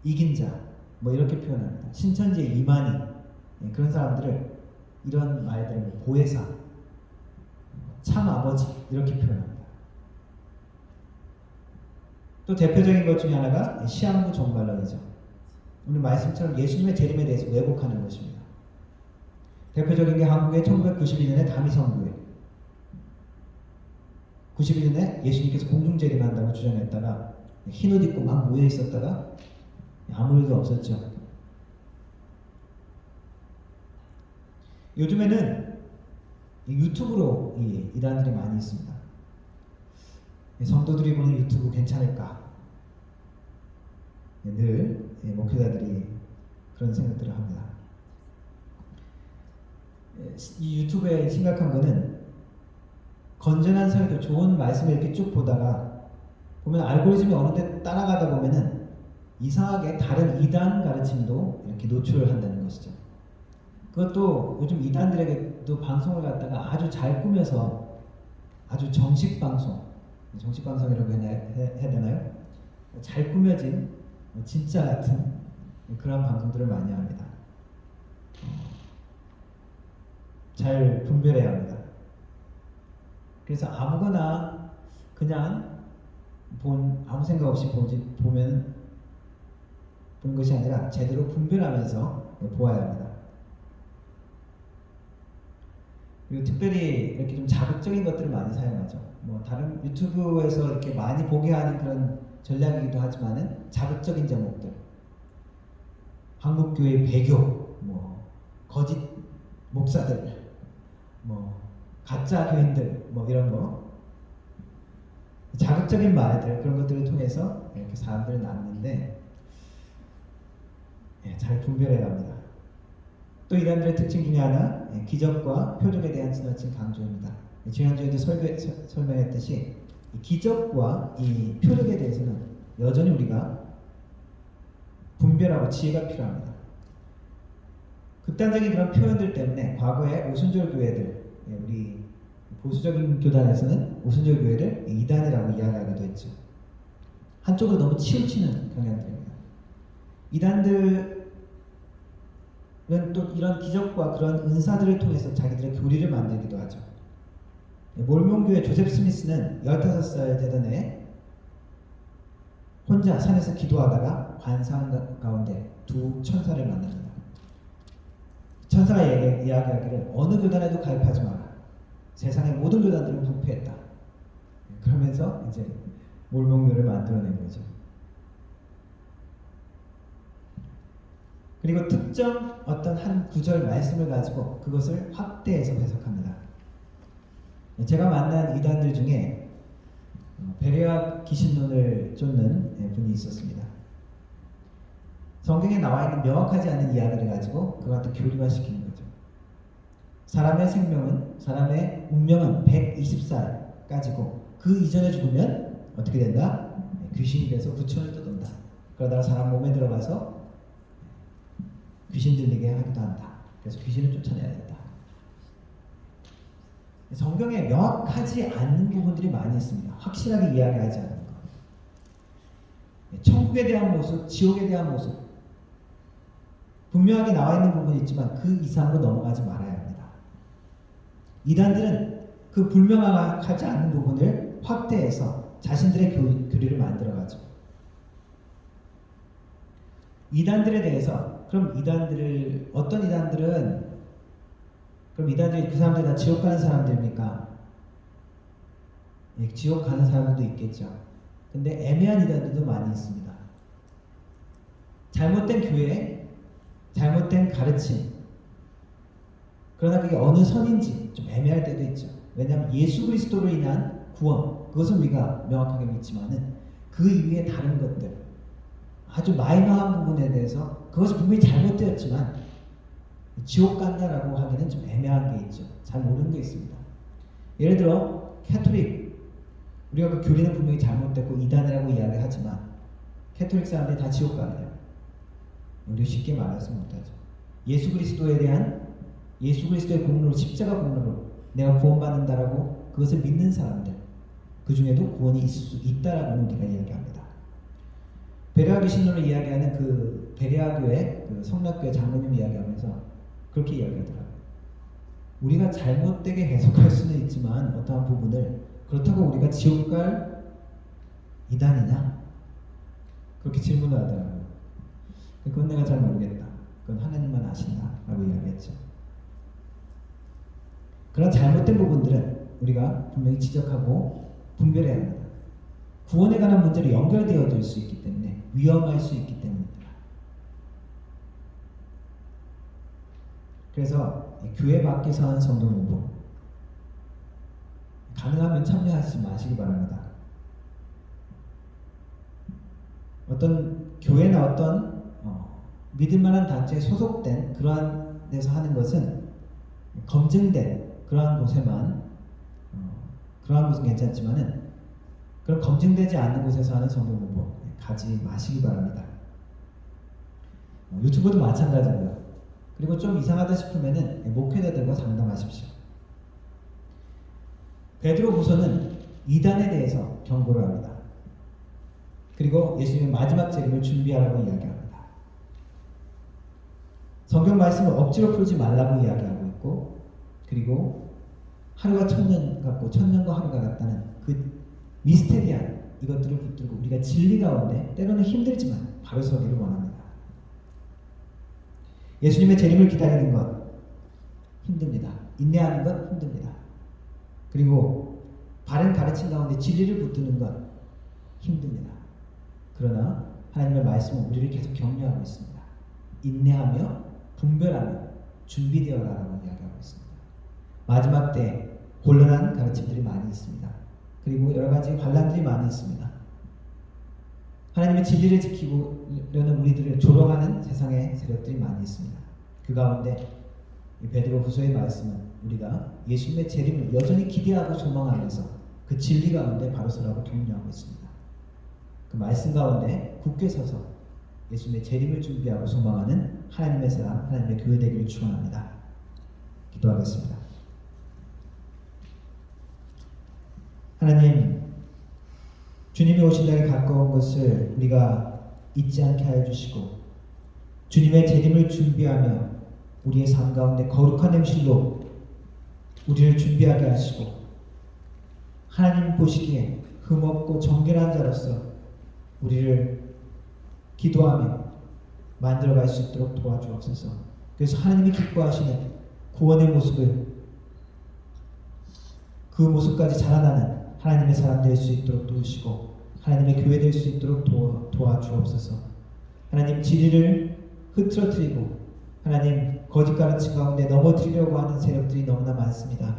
이긴 자, 뭐 이렇게 표현합니다. 신천지의 이만희, 그런 사람들을 이런 말들을 뭐 보혜사, 참 아버지 이렇게 표현합니다. 또 대표적인 것 중에 하나가 시한부 종말론이죠. 오늘 말씀처럼 예수님의 재림에 대해서 왜곡하는 것입니다. 대표적인 게 한국의 1992년에 다미성교회. 92년에 예수님께서 공중재림한다고 주장했다가 흰 옷 입고 막 모여 있었다가 아무 일도 없었죠. 요즘에는 유튜브로 이단들이 많이 있습니다. 성도들이 보는 유튜브 괜찮을까? 늘 목회자들이 그런 생각들을 합니다. 이 유튜브의 심각한 거는 건전한 설교, 좋은 말씀을 이렇게 쭉 보다가 보면 알고리즘이 어느 데 따라가다 보면은 이상하게 다른 이단 가르침도 이렇게 노출을 한다는 것이죠. 그것도 요즘 이단들에게도 방송을 갖다가 아주 잘 꾸며서 아주 정식 방송이라고 해야 되나요? 잘 꾸며진 진짜 같은 그런 방송들을 많이 합니다. 잘 분별해야 합니다. 그래서 아무거나 그냥 아무 생각 없이 보는 것이 아니라 제대로 분별하면서 보아야 합니다. 그리고 특별히 이렇게 좀 자극적인 것들을 많이 사용하죠. 뭐 다른 유튜브에서 이렇게 많이 보게 하는 그런 전략이기도 하지만은 자극적인 제목들, 한국교회 배교, 뭐 거짓 목사들, 뭐 가짜 교인들, 뭐 이런 거 자극적인 말들 그런 것들을 통해서 이렇게 사람들을 낳는데 잘 분별해야 합니다. 또 이단들의 특징 중에 하나 기적과 표적에 대한 지나친 강조입니다. 지난주에도 설명했듯이 이 기적과 이 표적에 대해서는 여전히 우리가 분별하고 지혜가 필요합니다. 극단적인 그런 표현들 때문에 과거에 오순절 교회들, 우리 보수적인 교단에서는 오순절 교회를 이단이라고 이야기하기도 했죠. 한쪽으로 너무 치우치는 경향들입니다. 이단들은 또 이런 기적과 그런 은사들을 통해서 자기들의 교리를 만들기도 하죠. 몰몬교회 조셉 스미스는 15살 되던 해 혼자 산에서 기도하다가 환상 가운데 두 천사를 만납니다. 천사가 이야기하기를 어느 교단에도 가입하지 마라. 세상의 모든 교단들은 부패했다. 그러면서 이제 몰몬교회를 만들어낸 거죠. 그리고 특정 어떤 한 구절 말씀을 가지고 그것을 확대해서 해석합니다. 제가 만난 이단들 중에 베레아 귀신론을 쫓는 분이 있었습니다. 성경에 나와 있는 명확하지 않은 이야기를 가지고 그걸 또 교리화시키는 거죠. 사람의 운명은 120살까지고 그 이전에 죽으면 어떻게 된다? 귀신이 돼서 부천을 떠돈다. 그러다가 사람 몸에 들어가서 귀신 들리게 하기도 한다. 그래서 귀신을 쫓아내야 된다. 성경에 명확하지 않는 부분들이 많이 있습니다. 확실하게 이야기하지 않는 것. 천국에 대한 모습, 지옥에 대한 모습 분명하게 나와 있는 부분이 있지만 그 이상으로 넘어가지 말아야 합니다. 이단들은 그 불명하지 않는 부분을 확대해서 자신들의 교리를 만들어가죠. 이단들에 대해서 어떤 이단들은 그 사람들이 다 지옥 가는 사람들입니까? 지옥 가는 사람들도 있겠죠. 근데 애매한 이단들도 많이 있습니다. 잘못된 교회, 잘못된 가르침. 그러나 그게 어느 선인지 좀 애매할 때도 있죠. 왜냐하면 예수 그리스도로 인한 구원, 그것은 우리가 명확하게 믿지만은 그 이외의 다른 것들, 아주 마이너한 부분에 대해서 그것이 분명히 잘못되었지만 지옥 간다라고 하기는 좀 애매한 게 있죠. 잘 모르는 게 있습니다. 예를 들어 캐톨릭, 우리가 그 교리는 분명히 잘못됐고 이단이라고 이야기하지만 캐톨릭 사람들이 다 지옥 가느냐? 우리 쉽게 말해서 못하죠. 예수 그리스도에 대한 예수 그리스도의 공로로, 십자가 공로로 내가 구원받는다라고 그것을 믿는 사람들, 그 중에도 구원이 있을 수 있다라고 우리가 이야기합니다. 베레아 신론을 이야기하는 그 베레아교회 그 성락교회 장로님 이야기하면서 그렇게 이야기하더라고요. 우리가 잘못되게 해석할 수는 있지만 어떠한 부분을 그렇다고 우리가 지옥 갈 이단이냐? 그렇게 질문을 하더라고요. 그건 내가 잘 모르겠다. 그건 하나님만 아신다라고 이야기했죠. 그런 잘못된 부분들은 우리가 분명히 지적하고 분별해야 합니다. 구원에 관한 문제로 연결되어질 수 있기 때문에 위험할 수 있기 때문입니다. 그래서 교회 밖에서 하는 성도 공부 가능하면 참여하지 마시기 바랍니다. 어떤 교회나 어떤 믿을만한 단체에 소속된 그러한 데서 하는 것은 검증된 그러한 곳에만 그러한 곳은 괜찮지만은 그런 검증되지 않는 곳에서 하는 성도 공부 가지 마시기 바랍니다. 유튜브도 마찬가지고요. 그리고 좀 이상하다 싶으면은 목회자들과 상담하십시오. 베드로후서는 이단에 대해서 경고를 합니다. 그리고 예수님의 마지막 재림을 준비하라고 이야기합니다. 성경 말씀을 억지로 풀지 말라고 이야기하고 있고, 그리고 하루가 천년 같고 천년과 하루가 같다는 그 미스테리한 이것들을 붙들고 우리가 진리 가운데 때로는 힘들지만 바로 서기를 원합니다. 예수님의 재림을 기다리는 것 힘듭니다. 인내하는 것 힘듭니다. 그리고 바른 가르침 가운데 진리를 붙드는 것 힘듭니다. 그러나 하나님의 말씀은 우리를 계속 격려하고 있습니다. 인내하며 분별하며 준비되어라라고 이야기하고 있습니다. 마지막 때 곤란한 가르침들이 많이 있습니다. 그리고 여러 가지 반란들이 많이 있습니다. 하나님의 진리를 지키려는 우리들을 조롱하는 세상의 세력들이 많이 있습니다. 그 가운데 이 베드로후서의 말씀은 우리가 예수님의 재림을 여전히 기대하고 소망하면서 그 진리 가운데 바로 서라고 격려하고 있습니다. 그 말씀 가운데 굳게 서서 예수님의 재림을 준비하고 소망하는 하나님의 사람, 하나님의 교회 되기를 축원합니다. 기도하겠습니다. 하나님, 주님이 오신 날이 가까운 것을 우리가 잊지 않게 하여 주시고 주님의 재림을 준비하며 우리의 삶 가운데 거룩한 행실로 우리를 준비하게 하시고 하나님 보시기에 흠없고 정결한 자로서 우리를 기도하며 만들어갈 수 있도록 도와주옵소서. 그래서 하나님이 기뻐하시는 구원의 모습을 그 모습까지 자라나는 하나님의 사람 될 수 있도록 도우시고 하나님의 교회 될 수 있도록 도와주옵소서. 하나님 진리를 흐트러뜨리고 하나님 거짓 가르침 가운데 넘어뜨리려고 하는 세력들이 너무나 많습니다.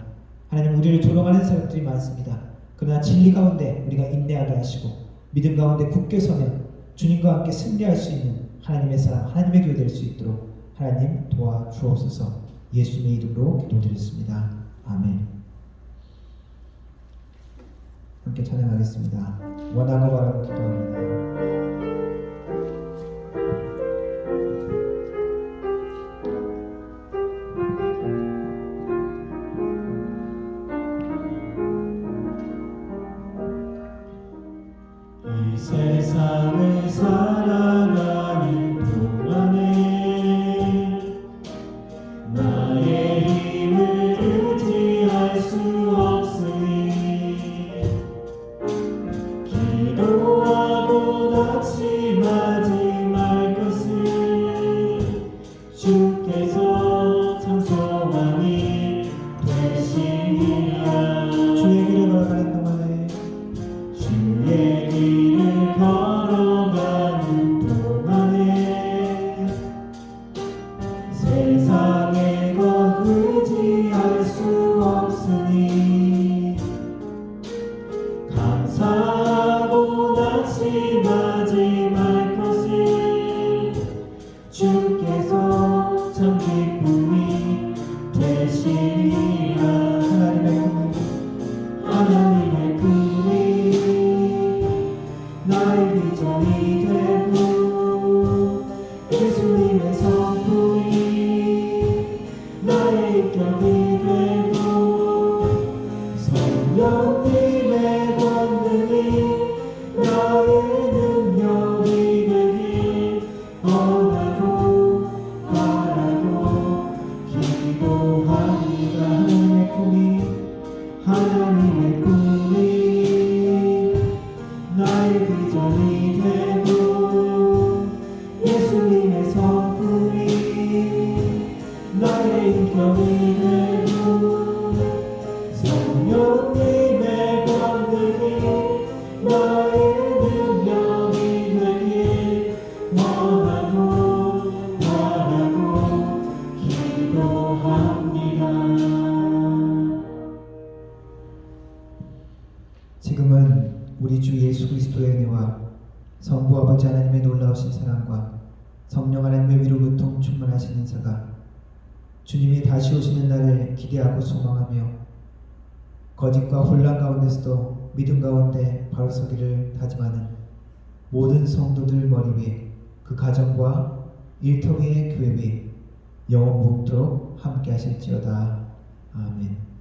하나님 우리를 조롱하는 세력들이 많습니다. 그러나 진리 가운데 우리가 인내하게 하시고 믿음 가운데 굳게 서며 주님과 함께 승리할 수 있는 하나님의 사람, 하나님의 교회 될 수 있도록 하나님 도와주옵소서. 예수님의 이름으로 기도드렸습니다. 아멘. 함께 찬양하겠습니다. 원하고 바라고 기도합니다.
이 세상을 살아가는 동안에 나의 힘을 의지할 수 없으니 기도하고 낙심하지 말 것을 주께서 찬송하니 되시니라.
주의 길을 걸어가는 동안에
주의 길을 걸어가는
비전이 되고 예수님의 성품이 나의 인격이 되고 성령님의 권능이 나의 능력이 되길 원하고 바라고 기도합니다. 하나님의 꿈이 나의 비전이 되고 예수님의 성품이 나의 인격이 되고 성령님의 권능이 나의 능력이 되길 원하고 바라고 기도합니다. 지금은 우리 주 예수 그리스도의 은혜와 성부 아버지 하나님의 놀라우신 사랑과 성령 하나님의 위로 교통 충만하신 은사가 주님이 다시 오시는 날을 기대하고 소망하며 거짓과 혼란 가운데서도 믿음 가운데 바로 서기를 다짐하는 모든 성도들 머리 위에 그 가정과 일터위의 교회 위에 영원 무궁토록 함께 하실지어다. 아멘.